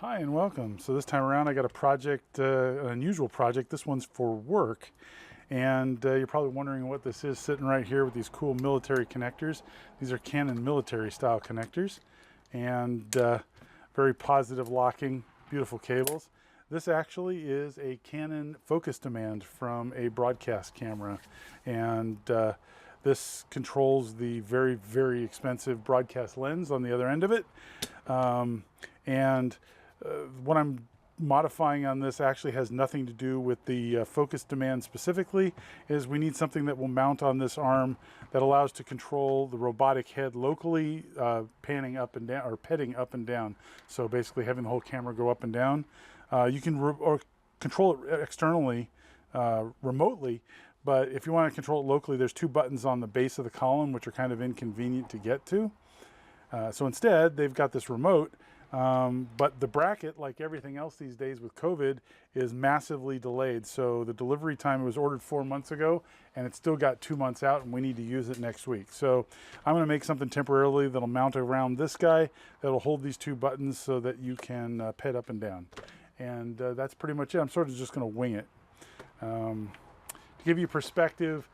Hi and welcome. So this time around I got a project, an unusual project. This one's for work, and you're probably wondering what this is sitting right here with these cool military connectors. These are Canon military style connectors, and very positive locking, beautiful cables. This actually is a Canon focus demand from a broadcast camera, and this controls the very, very expensive broadcast lens on the other end of it. And what I'm modifying on this actually has nothing to do with the focus demand specifically. Is we need something that will mount on this arm that allows to control the robotic head locally, panning up and down, or petting up and down. So basically having the whole camera go up and down. You can or control it externally, remotely, but if you want to control it locally, there's two buttons on the base of the column which are kind of inconvenient to get to. So instead, they've got this remote, but the bracket, like everything else these days with COVID, is massively delayed. So the delivery time was ordered 4 months ago, and it's still got 2 months out, and we need to use it next week. So I'm going to make something temporarily that'll mount around this guy, that'll hold these two buttons so that you can pet up and down. And that's pretty much it. I'm sort of just going to wing it. To give you perspective,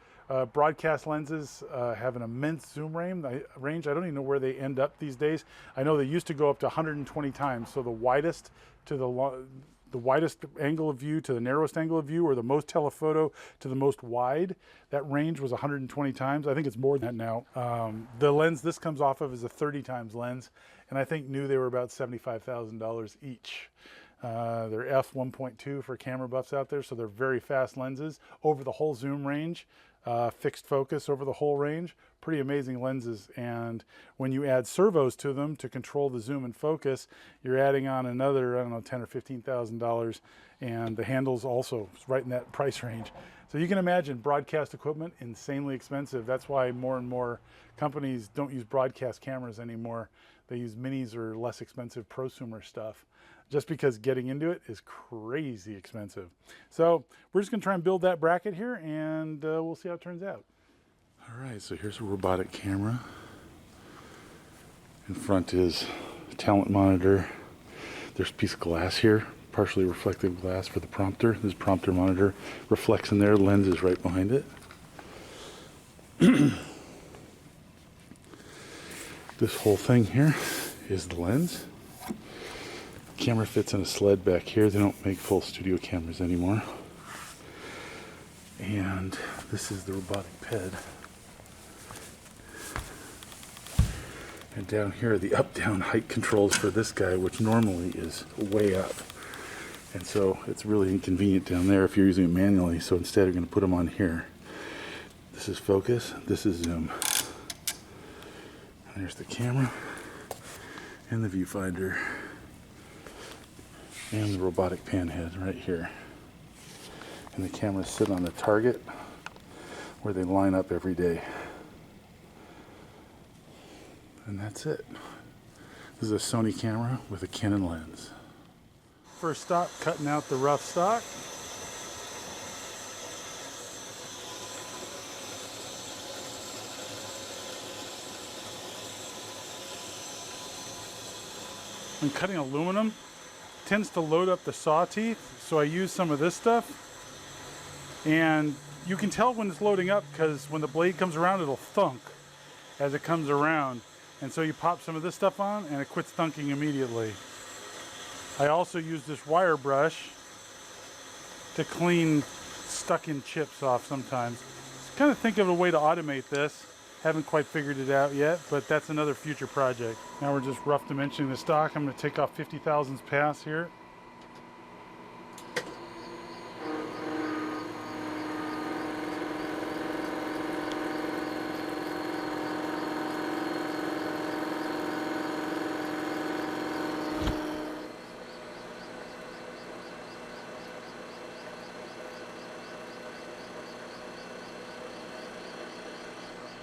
broadcast lenses have an immense zoom range. I don't even know where they end up these days. I know they used to go up to 120 times. So the widest to the widest angle of view to the narrowest angle of view, or the most telephoto to the most wide, that range was 120 times. I think it's more than that now. The lens this comes off of is a 30 times lens, and I think new they were about $75,000 each. They're f1.2 for camera buffs out there, so they're very fast lenses over the whole zoom range. Fixed focus over the whole range. Pretty amazing lenses, and when you add servos to them to control the zoom and focus, you're adding on another, I don't know, $10,000 or $15,000, and the handles also right in that price range. So you can imagine broadcast equipment, insanely expensive. That's why more and more companies don't use broadcast cameras anymore. They use minis or less expensive prosumer stuff, just because getting into it is crazy expensive. So we're just gonna try and build that bracket here, and we'll see how it turns out. All right, so here's a robotic camera. In front is a talent monitor. There's a piece of glass here, partially reflective glass for the prompter. This prompter monitor reflects in there, lens is right behind it. This whole thing here is the lens. Camera fits in a sled back here. They don't make full studio cameras anymore. And this is the Robotic Pad. And down here are the up-down height controls for this guy, which normally is way up. And so it's really inconvenient down there if you're using it manually. So instead you're going to put them on here. This is focus, this is zoom. And there's the camera and the viewfinder. And the robotic pan head right here. And the cameras sit on the target where they line up every day. And that's it. This is a Sony camera with a Canon lens. First stop, cutting out the rough stock. When cutting aluminum, tends to load up the saw teeth, so I use some of this stuff, and you can tell when it's loading up because when the blade comes around, it'll thunk as it comes around, and so you pop some of this stuff on and it quits thunking immediately. I also use this wire brush to clean stuck-in chips off sometimes. Kind of think of a way to automate this. Haven't quite figured it out yet, but that's another future project. Now we're just rough dimensioning the stock. I'm going to take off 50 thousandths pass here.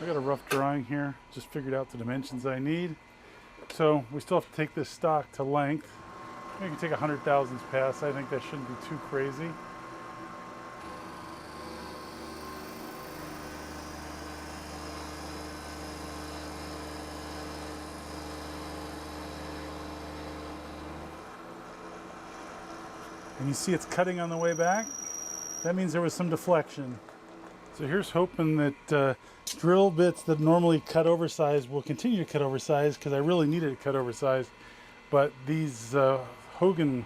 I got a rough drawing here, just figured out the dimensions I need. So we still have to take this stock to length. We can take 100 thousandths pass. I think that shouldn't be too crazy. And you see it's cutting on the way back. That means there was some deflection. So here's hoping that drill bits that normally cut oversized will continue to cut oversized, because I really needed to cut oversized. But these Hogan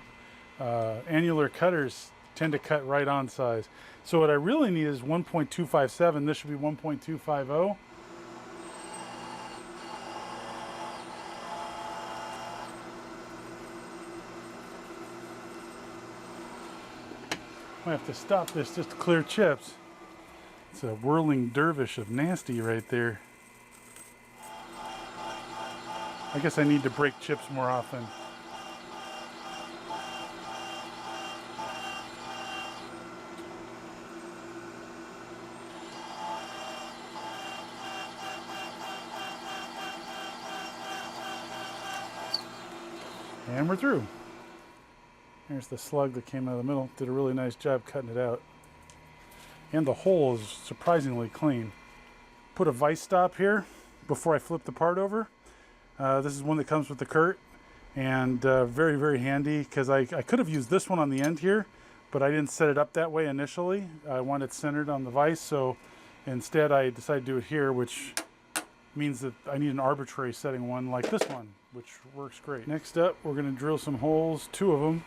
annular cutters tend to cut right on size. So what I really need is 1.257. This should be 1.250. I have to stop this just to clear chips. It's a whirling dervish of nasty right there. I guess I need to break chips more often. And we're through. Here's the slug that came out of the middle. Did a really nice job cutting it out. And the hole is surprisingly clean. Put a vise stop here before I flip the part over. This is one that comes with the Curt, and very, very handy, because I could have used this one on the end here, but I didn't set it up that way initially. I wanted it centered on the vise, so instead I decided to do it here, which means that I need an arbitrary setting one like this one, which works great. Next up, we're going to drill some holes, 2 of them,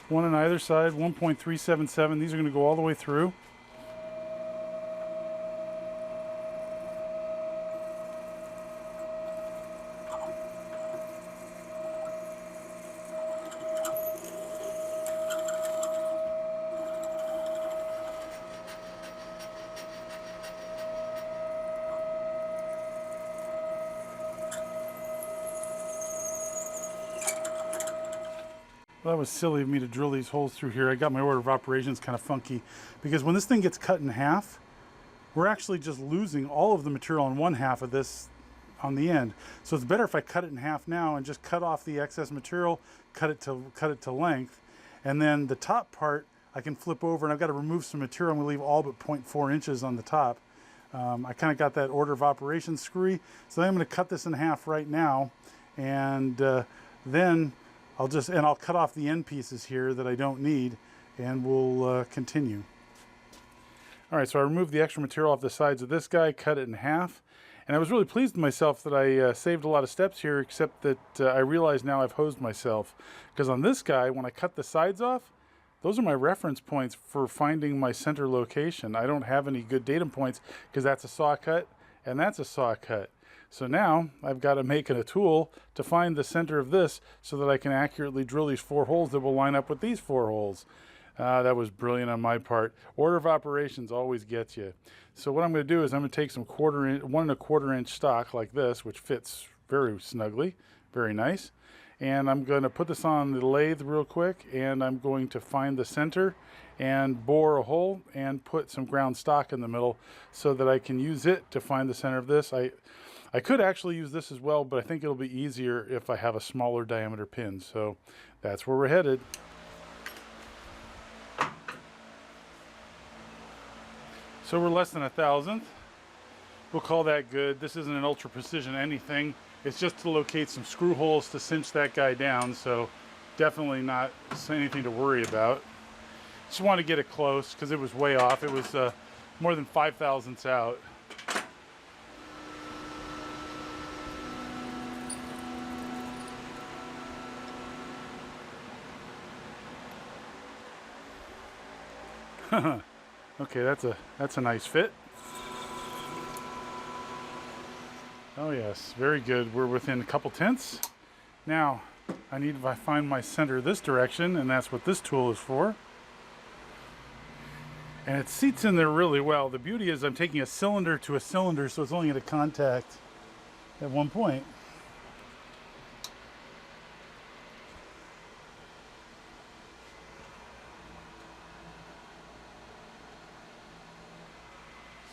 one on either side, 1.377. These are going to go all the way through. Well, that was silly of me to drill these holes through here. I got my order of operations kind of funky, because when this thing gets cut in half, we're actually just losing all of the material on one half of this on the end. So it's better if I cut it in half now and just cut off the excess material, cut it to length, and then the top part I can flip over, and I've got to remove some material. I'm going to leave all but 0.4 inches on the top. I kind of got that order of operations screwy, so I'm going to cut this in half right now, and then I'll cut off the end pieces here that I don't need, and we'll continue. All right, so I removed the extra material off the sides of this guy, cut it in half, and I was really pleased with myself that I saved a lot of steps here, except that I realize now I've hosed myself, because on this guy, when I cut the sides off, those are my reference points for finding my center location. I don't have any good datum points, because that's a saw cut and that's a saw cut. So now I've got to make a tool to find the center of this so that I can accurately drill these 4 holes that will line up with these 4 holes. That was brilliant on my part. Order of operations always gets you. So what I'm going to do is I'm going to take some 1 1/4 inch stock like this, which fits very snugly, very nice. And I'm going to put this on the lathe real quick, and I'm going to find the center and bore a hole and put some ground stock in the middle so that I can use it to find the center of this. I could actually use this as well, but I think it'll be easier if I have a smaller diameter pin. So that's where we're headed. So we're less than 1/1000th. We'll call that good. This isn't an ultra precision anything. It's just to locate some screw holes to cinch that guy down. So definitely not anything to worry about. Just want to get it close because it was way off. It was more than 5/1000ths out. Okay, that's a nice fit. Oh yes, very good. We're within a couple tenths. Now, I need to find my center this direction, and that's what this tool is for. And it seats in there really well. The beauty is I'm taking a cylinder to a cylinder, so it's only going to contact at one point.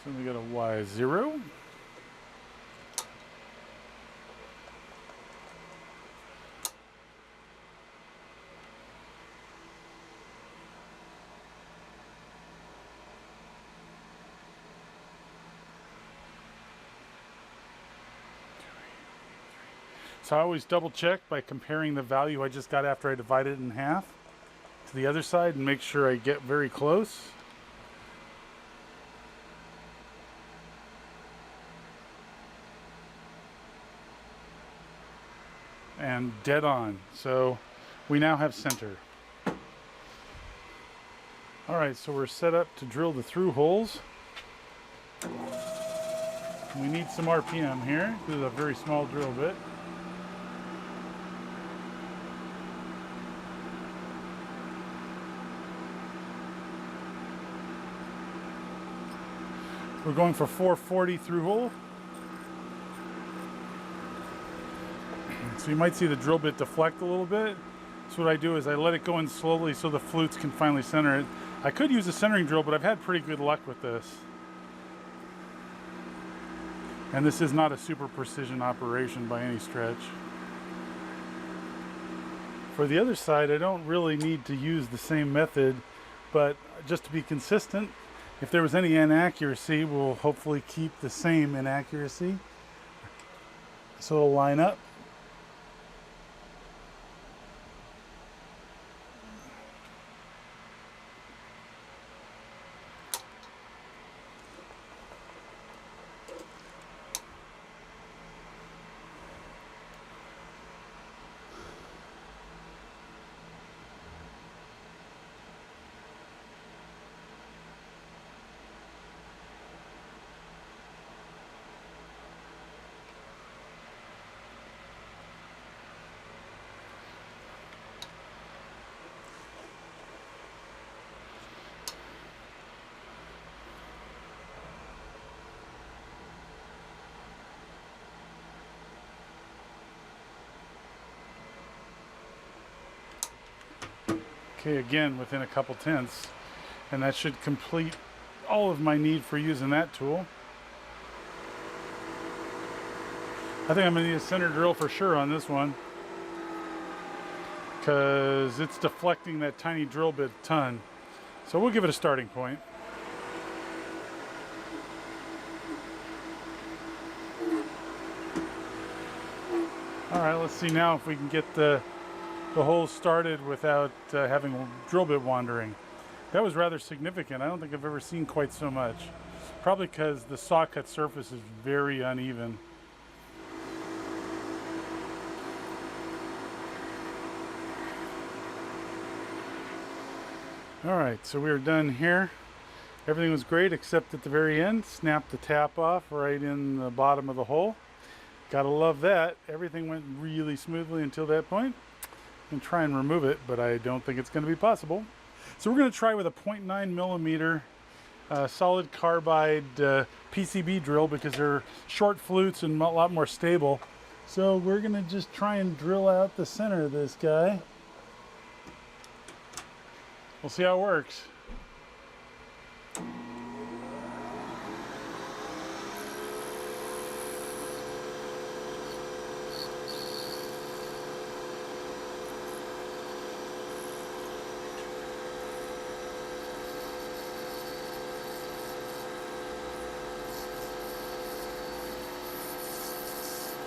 So we got a Y0. So I always double check by comparing the value I just got after I divided it in half to to the other side and make sure I get very close. And dead on. So we now have center. All right, so we're set up to drill the through holes. We need some RPM here. This is a very small drill bit. We're going for 440 through hole. So you might see the drill bit deflect a little bit. So what I do is I let it go in slowly so the flutes can finally center it. I could use a centering drill, but I've had pretty good luck with this. And this is not a super precision operation by any stretch. For the other side, I don't really need to use the same method, but just to be consistent, if there was any inaccuracy, we'll hopefully keep the same inaccuracy. So it'll line up. Okay, again within a couple tenths, and that should complete all of my need for using that tool. I think I'm going to need a center drill for sure on this one, because it's deflecting that tiny drill bit a ton. So we'll give it a starting point. All right, let's see now if we can get the hole started without having drill bit wandering. That was rather significant. I don't think I've ever seen quite so much. Probably because the saw cut surface is very uneven. All right, so we're done here. Everything was great except at the very end. Snapped the tap off right in the bottom of the hole. Gotta love that. Everything went really smoothly until that point. And try and remove it, but I don't think it's going to be possible. So we're going to try with a 0.9 millimeter solid carbide PCB drill, because they're short flutes and a lot more stable. So we're going to just try and drill out the center of this guy. We'll see how it works.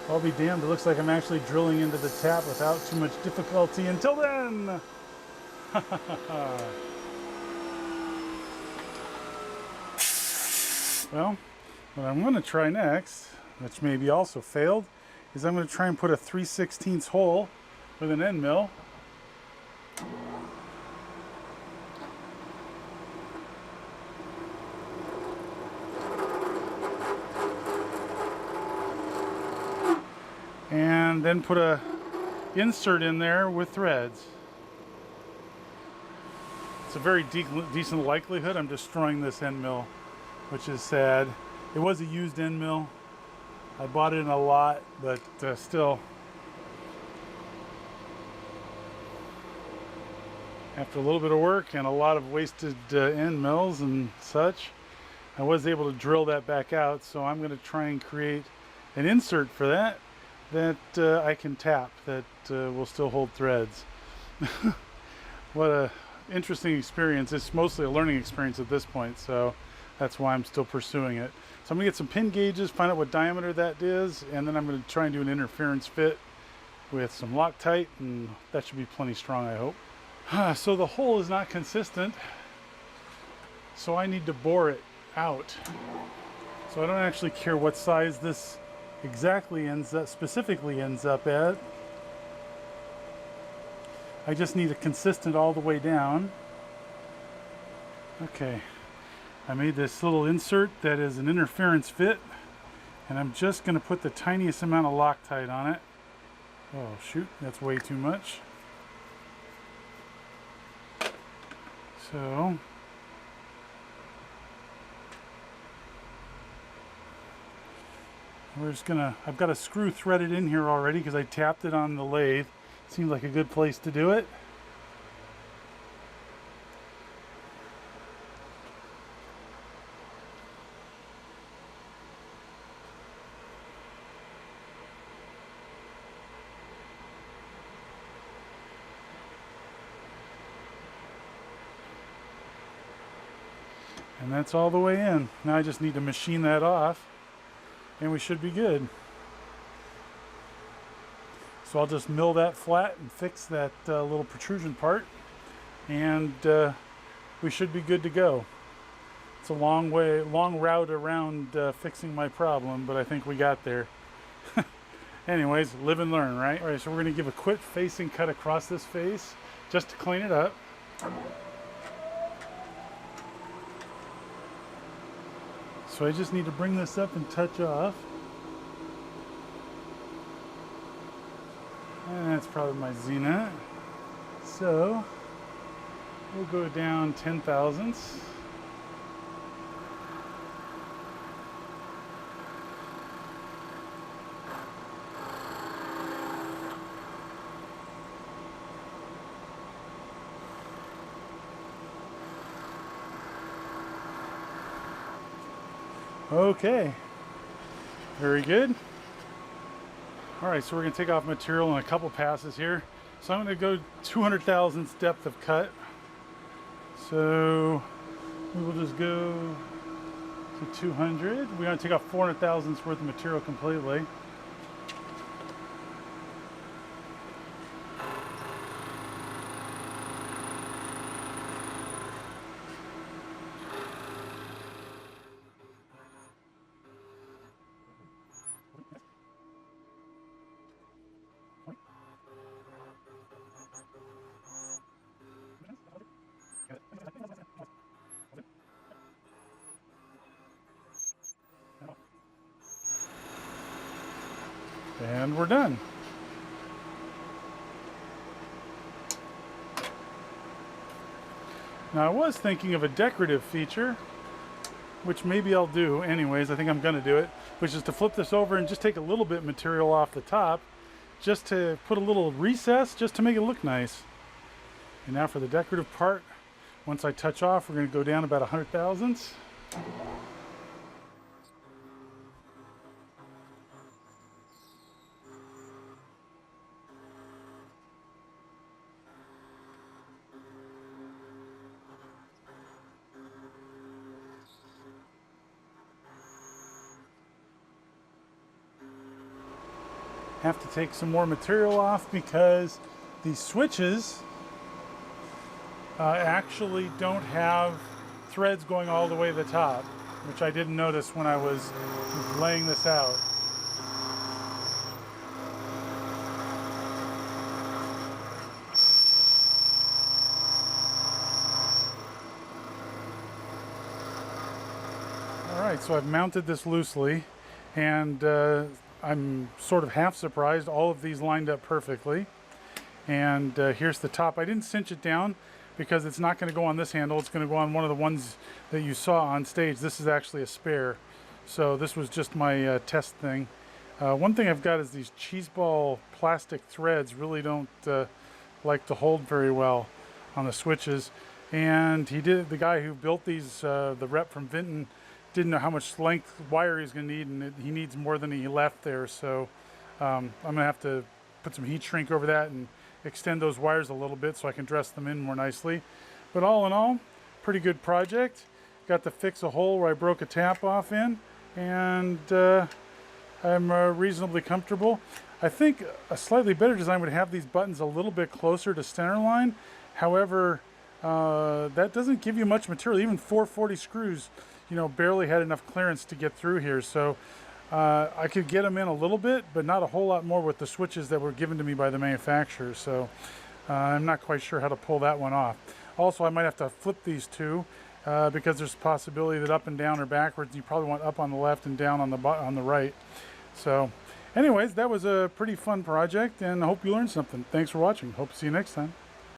I'll be damned, it looks like I'm actually drilling into the tap without too much difficulty. Until then! Well, what I'm going to try next, which maybe also failed, is I'm going to try and put a 3/16 hole with an end mill. And then put a insert in there with threads. It's a very decent likelihood I'm destroying this end mill, which is sad. It was a used end mill. I bought it in a lot, but still. After a little bit of work and a lot of wasted end mills and such, I was able to drill that back out. So I'm going to try and create an insert for that I can tap, that will still hold threads. What a interesting experience. It's mostly a learning experience at this point, so that's why I'm still pursuing it. So I'm gonna get some pin gauges, find out what diameter that is, and then I'm gonna try and do an interference fit with some Loctite, and that should be plenty strong, I hope. So the hole is not consistent, so I need to bore it out. So I don't actually care what size this specifically ends up at. I just need it consistent all the way down. Okay, I made this little insert that is an interference fit, and I'm just going to put the tiniest amount of Loctite on it. Oh shoot, that's way too much. So we're just gonna, I've got a screw threaded in here already because I tapped it on the lathe. Seems like a good place to do it. And that's all the way in. Now I just need to machine that off and we should be good. So I'll just mill that flat and fix that little protrusion part, and we should be good to go. It's a long route around fixing my problem, but I think we got there. Anyways, live and learn, right? All right, so we're gonna give a quick facing cut across this face just to clean it up. So I just need to bring this up and touch off. And that's probably my Z-nut. So we'll go down 10 thousandths. Okay, very good. All right, so we're gonna take off material in a couple passes here. So I'm gonna go 200 thousandths depth of cut. So we will just go to 200. We're gonna take off 400 thousandths worth of material completely. And we're done. Now I was thinking of a decorative feature, which maybe I'll do anyways. I think I'm gonna do it, which is to flip this over and just take a little bit of material off the top, just to put a little recess, just to make it look nice. And now for the decorative part, once I touch off, we're gonna go down about 100 thousandths. Have to take some more material off because these switches actually don't have threads going all the way to the top, which I didn't notice when I was laying this out. All right, so I've mounted this loosely, and I'm sort of half surprised. All of these lined up perfectly. And here's the top. I didn't cinch it down because it's not going to go on this handle. It's going to go on one of the ones that you saw on stage. This is actually a spare. So this was just my test thing. One thing I've got is these cheese ball plastic threads really don't like to hold very well on the switches. And the guy who built these, the rep from Vinten, didn't know how much length wire he's going to need, and he needs more than he left there. So I'm going to have to put some heat shrink over that and extend those wires a little bit so I can dress them in more nicely. But all in all, pretty good project. Got to fix a hole where I broke a tap off in, and I'm reasonably comfortable. I think a slightly better design would have these buttons a little bit closer to center line. However, that doesn't give you much material. Even 440 screws, you know, barely had enough clearance to get through here. So I could get them in a little bit, but not a whole lot more with the switches that were given to me by the manufacturer. So I'm not quite sure how to pull that one off. Also, I might have to flip these two because there's a possibility that up and down or backwards. You probably want up on the left and down on the right. So anyways, that was a pretty fun project, and I hope you learned something. Thanks for watching. Hope to see you next time.